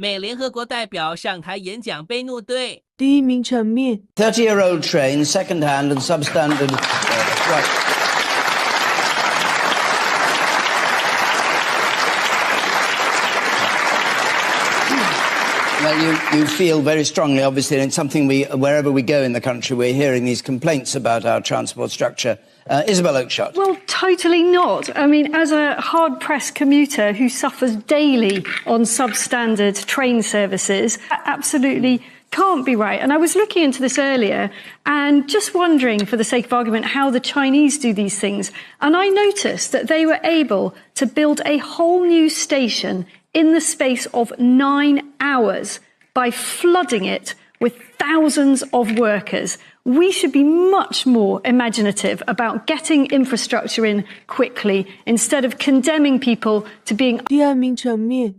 美联合国代表上台演讲被怒怼。第一名场面 30-year-old train, second-hand and substandard. Right. Well, you feel very strongly, obviously, and it's something wherever we go in the country, we're hearing these complaints about our transport structure. Isabel Oakeshott. Well, totally not. I mean, as a hard-pressed commuter who suffers daily on substandard train services, that absolutely can't be right. And I was looking into this earlier and just wondering, for the sake of argument, how the Chinese do these things. And I noticed that they were able to build a whole new station in the space of 9 hours by flooding it with thousands of workers. We should be much more imaginative about getting infrastructure in quickly instead of condemning people to being... 第二名场面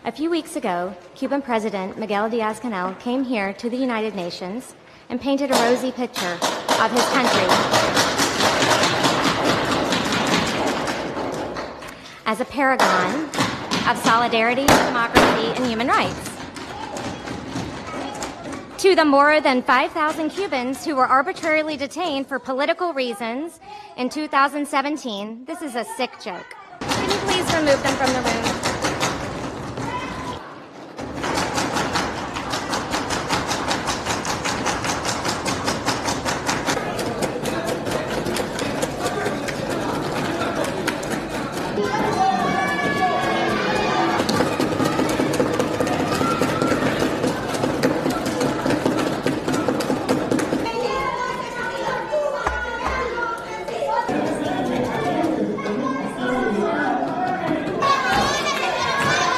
A few weeks ago, Cuban President Miguel Díaz-Canel came here to the United Nations and painted a rosy picture of his country as a paragon of solidarity, democracy, and human rights. To the more than 5,000 Cubans who were arbitrarily detained for political reasons in 2017, this is a sick joke. Can you please remove them from the room?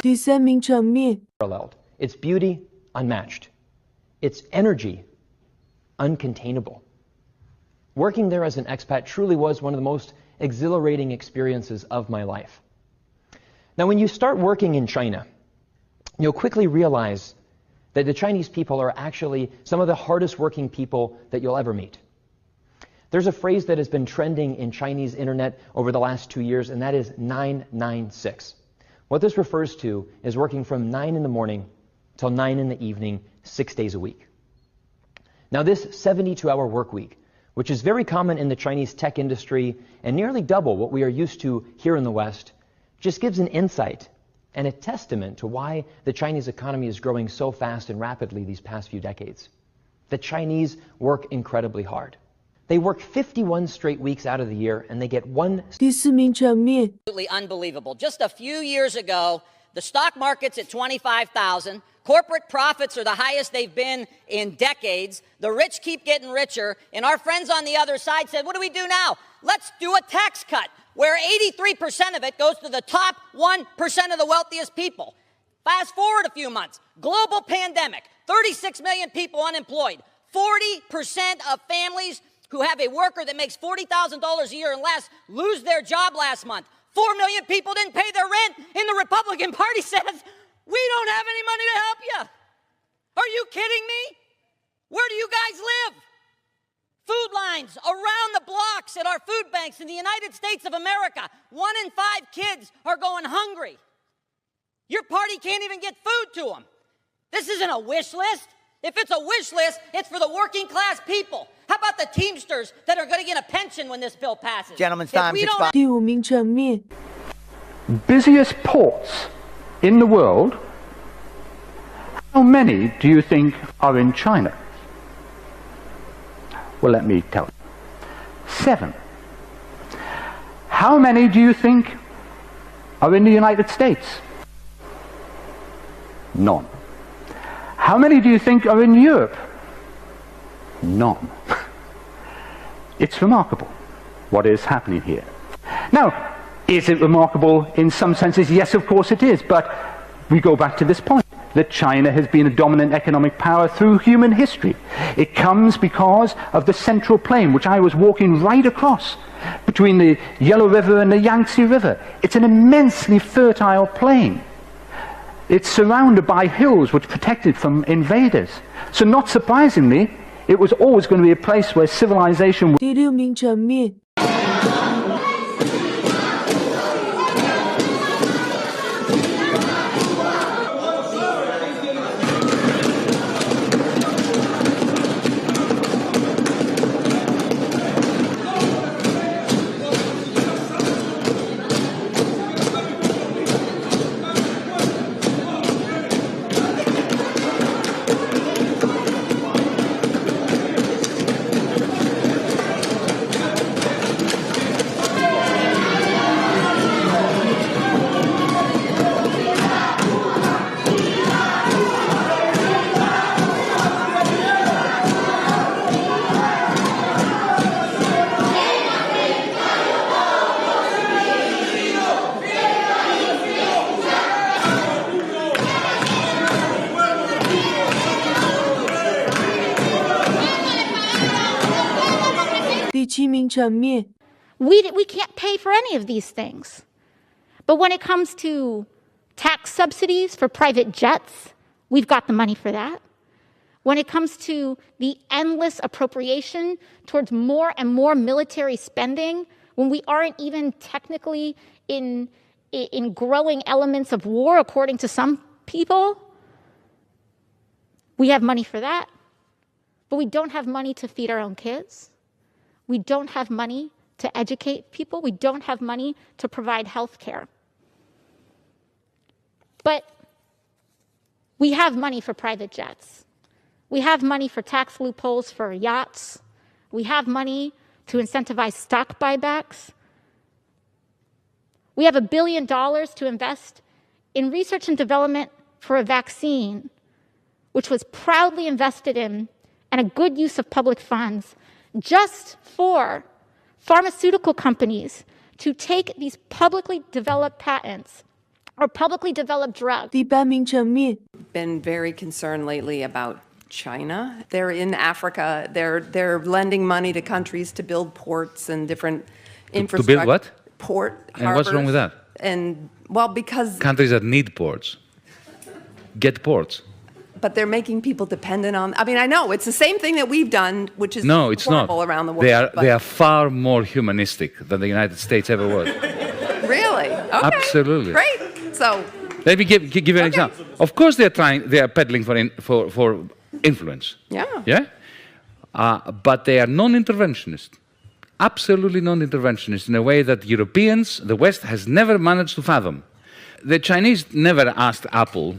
第三名场面 Its beauty, unmatched. Its energy, uncontainable. Working there as an expat truly was one of the most exhilarating experiences of my life. Now, when you start working in China, you'll quickly realize that the Chinese people are actually some of the hardest working people that you'll ever meet. There's a phrase that has been trending in Chinese internet over the last 2 years, and that is 996. What this refers to is working from 9 in the morning till 9 in the evening, 6 days a week. Now, this 72-hour work week, which is very common in the Chinese tech industry and nearly double what we are used to here in the West, just gives an insight and a testament to why the Chinese economy is growing so fast and rapidly these past few decades. The Chinese work incredibly hard. They work 51 straight weeks out of the year, and they get one... 第四名场面 Absolutely unbelievable. Just a few years ago, the stock market's at 25,000. Corporate profits are the highest they've been in decades. The rich keep getting richer. And our friends on the other side said, what do we do now? Let's do a tax cut where 83% of it goes to the top 1% of the wealthiest people. Fast forward a few months. Global pandemic. 36 million people unemployed. 40% of families who have a worker that makes $40,000 a year and less lose their job last month. 4 million people didn't pay their rent, and the Republican Party says, we don't have any money to help you. Are you kidding me? Where do you guys live? Food lines around the blocks at our food banks in the United States of America. 1 in 5 kids are going hungry. Your party can't even get food to them. This isn't a wish list. If it's a wish list, it's for the working class people. How about the Teamsters that are going to get a pension when this bill passes? Gentlemen's time. 第五名场面 Busiest ports in the world, how many do you think are in China? Well, let me tell you. 7. How many do you think are in the United States? None. How many do you think are in Europe? None. It's remarkable what is happening here. Now, is it remarkable in some senses? Yes, of course it is, but we go back to this point, that China has been a dominant economic power through human history. It comes because of the Central Plain, which I was walking right across, between the Yellow River and the Yangtze River. It's an immensely fertile plain. It's surrounded by hills which protect it from invaders. So not surprisingly, it was always going to be a place where civilization... 第六名场面层面 We can't pay for any of these things. But when it comes to tax subsidies for private jets, we've got the money for that. When it comes to the endless appropriation towards more and more military spending, when we aren't even technically in growing elements of war, according to some people, we have money for that. But we don't have money to feed our own kids. We don't have money to educate people. We don't have money to provide health care. But we have money for private jets. We have money for tax loopholes for yachts. We have money to incentivize stock buybacks. We have $1 billion to invest in research and development for a vaccine, which was proudly invested in and a good use of public funds, just for pharmaceutical companies to take these publicly developed patents or publicly developed drugs. 第8名层面 Been very concerned lately about China. They're in Africa. They're lending money to countries to build ports and different infrastructure. To build what? Port harbors. And what's wrong with that? And well, because countries that need ports get ports. But they're making people dependent on. I mean, I know it's the same thing that we've done, which is no, it's horrible not. Around the world. They are far more humanistic than the United States ever was. Really? Okay. Absolutely. Great. So. Let me give you an example. Of course, they are peddling for influence. Yeah. Yeah. But they are non-interventionist. Absolutely non-interventionist in a way that Europeans, the West, has never managed to fathom. The Chinese never asked Apple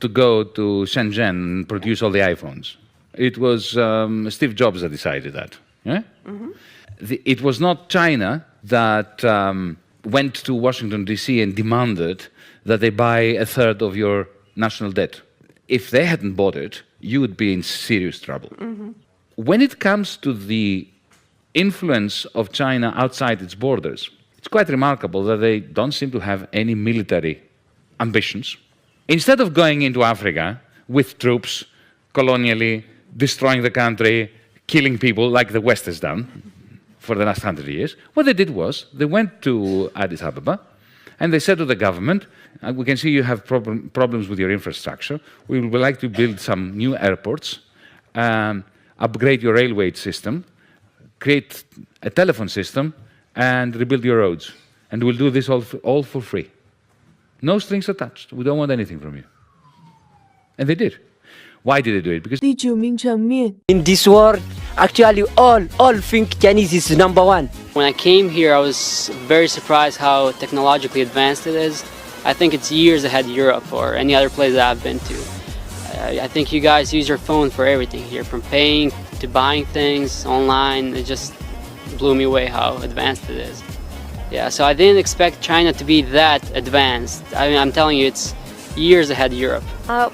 to go to Shenzhen and produce all the iPhones. It was Steve Jobs that decided that. Yeah? Mm-hmm. It was not China that went to Washington, D.C. and demanded that they buy a third of your national debt. If they hadn't bought it, you would be in serious trouble. Mm-hmm. When it comes to the influence of China outside its borders, it's quite remarkable that they don't seem to have any military ambitions. Instead of going into Africa with troops, colonially, destroying the country, killing people like the West has done for the last 100 years, what they did was they went to Addis Ababa and they said to the government, we can see you have problems with your infrastructure. We would like to build some new airports, upgrade your railway system, create a telephone system, and rebuild your roads. And we'll do this all for free. No strings attached. We don't want anything from you. And they did. Why did they do it? Because 第9名层面 in this world, actually all think Chinese is number one. When I came here, I was very surprised how technologically advanced it is. I think it's years ahead of Europe or any other place that I've been to. I think you guys use your phone for everything here, from paying to buying things online. It just blew me away how advanced it is. Yeah, so I didn't expect China to be that advanced. I mean, I'm telling you, it's years ahead of Europe.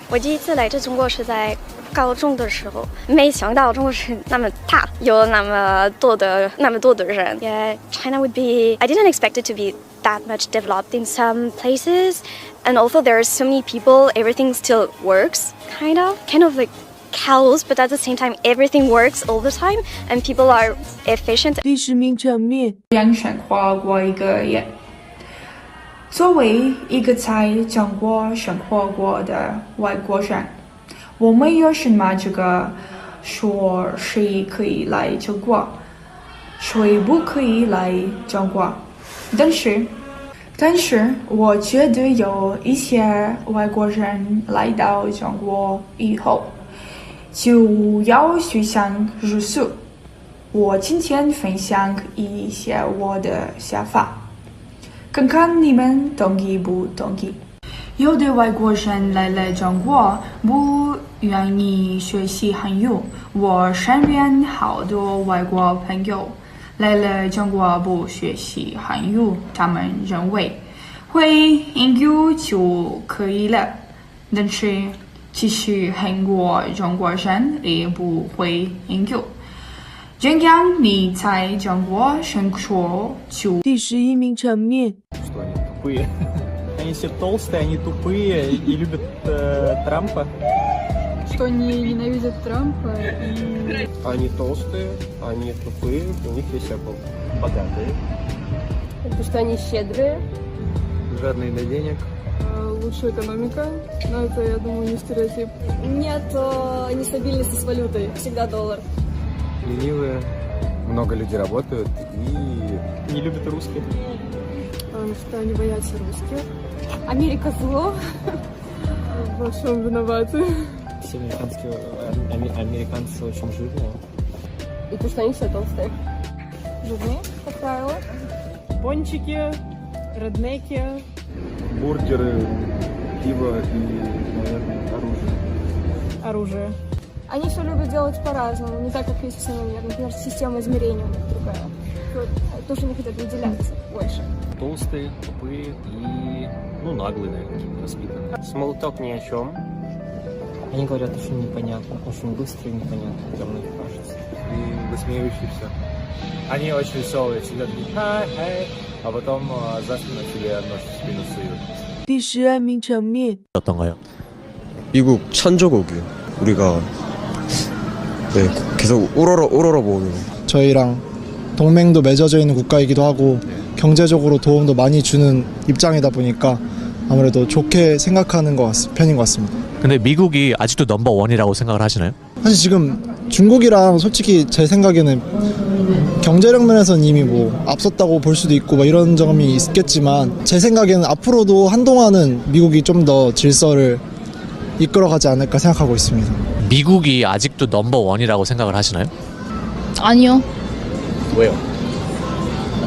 我第一次来这中国是在高中的时候，没想到中国是那么大，有那么多的人。Yeah, China would be. I didn't expect it to be that much developed in some places, and also there are so many people. Everything still works, kind of like chaos, but at the same time, everything works all the time, and people are efficient. 第10名层面选活过一个人。作为一个在中国生活过的外国人，我没有什么这个说谁可以来中国，谁不可以来中国。但是我觉得有一些外国人来到中国以后，就要学上如素。我今天分享一些我的想法，看看你们同意不同意。有的外国人来了中国，不愿意学习汉语。我身边好多外国朋友来了中国不学习汉语，他们认为会英语就可以了，但是其实很多中国人也不会英语。这样你在中国生活就第11名层面 Что они тупые? Они все толстые, они тупые и любят Трампа. что они ненавидят Трампа и... Они толстые, они тупые, у них есть Apple. Богатые. Потому что они щедрые. Жадные до денег. Лучшая экономика. Но это, я думаю, не стереотип. Нет нестабильности с валютой. Всегда доллар. Ленивые. Много людей работают и не любят русских. Потому что они боятся русских. Америка зло. Во всем виноваты. Все американцы очень жирные. И потому что они все толстые. Жирные, как правило. Пончики, реднеки. Бургеры, пиво и, наверное, Оружие. Они все любят делать по-разному, не так, как есть основной мир. Например, система измерения у них другая. Тоже не хотят выделяться больше. Толстые, тупые и, наглые, наверное, воспитанные. Смолток ни о чем. Они говорят очень непонятно, очень быстро и непонятно, когда мне кажется. И высмеивающиеся. Они очень веселые, всегда такие хай, а потом за спину тебе нож в спину суют. 第12名层面 어떤가요? 미국 천조국이요. 우리가 계속 우러러 보는. 저희랑 동맹도 맺어져 있는 국가이기도 하고 경제적으로 도움도 많이 주는 입장이다 보니까 아무래도 좋게 생각하는 편인 것 같습니다. 근데 미국이 아직도 넘버원이라고 생각을 하시나요? 사실 지금 중국이랑 솔직히 제 생각에는 경제력 면에서는 이미 앞섰다고 볼 수도 있고 이런 점이 있겠지만 제 생각에는 앞으로도 한동안은 미국이 좀 더 질서를 이끌어가지 않을까 생각하고 있습니다. 미국이 아직도 넘버원이라고 생각을 하시나요? 아니요. 왜요?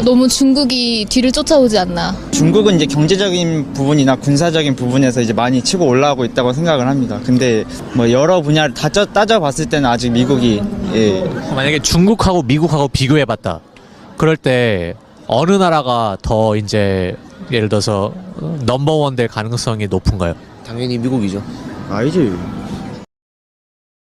너무 중국이 뒤를 쫓아오지 않나. 중국은 이제 경제적인 부분이나 군사적인 부분에서 이제 많이 치고 올라오고 있다고 생각을 합니다. 근데 여러 분야를 다 따져봤을 때는 아직 미국이 만약에 중국하고 미국하고 비교해봤다. 그럴 때 어느 나라가 더 이제 예를 들어서 넘버원 될 가능성이 높은가요? 당연히 미국이죠. 아니지.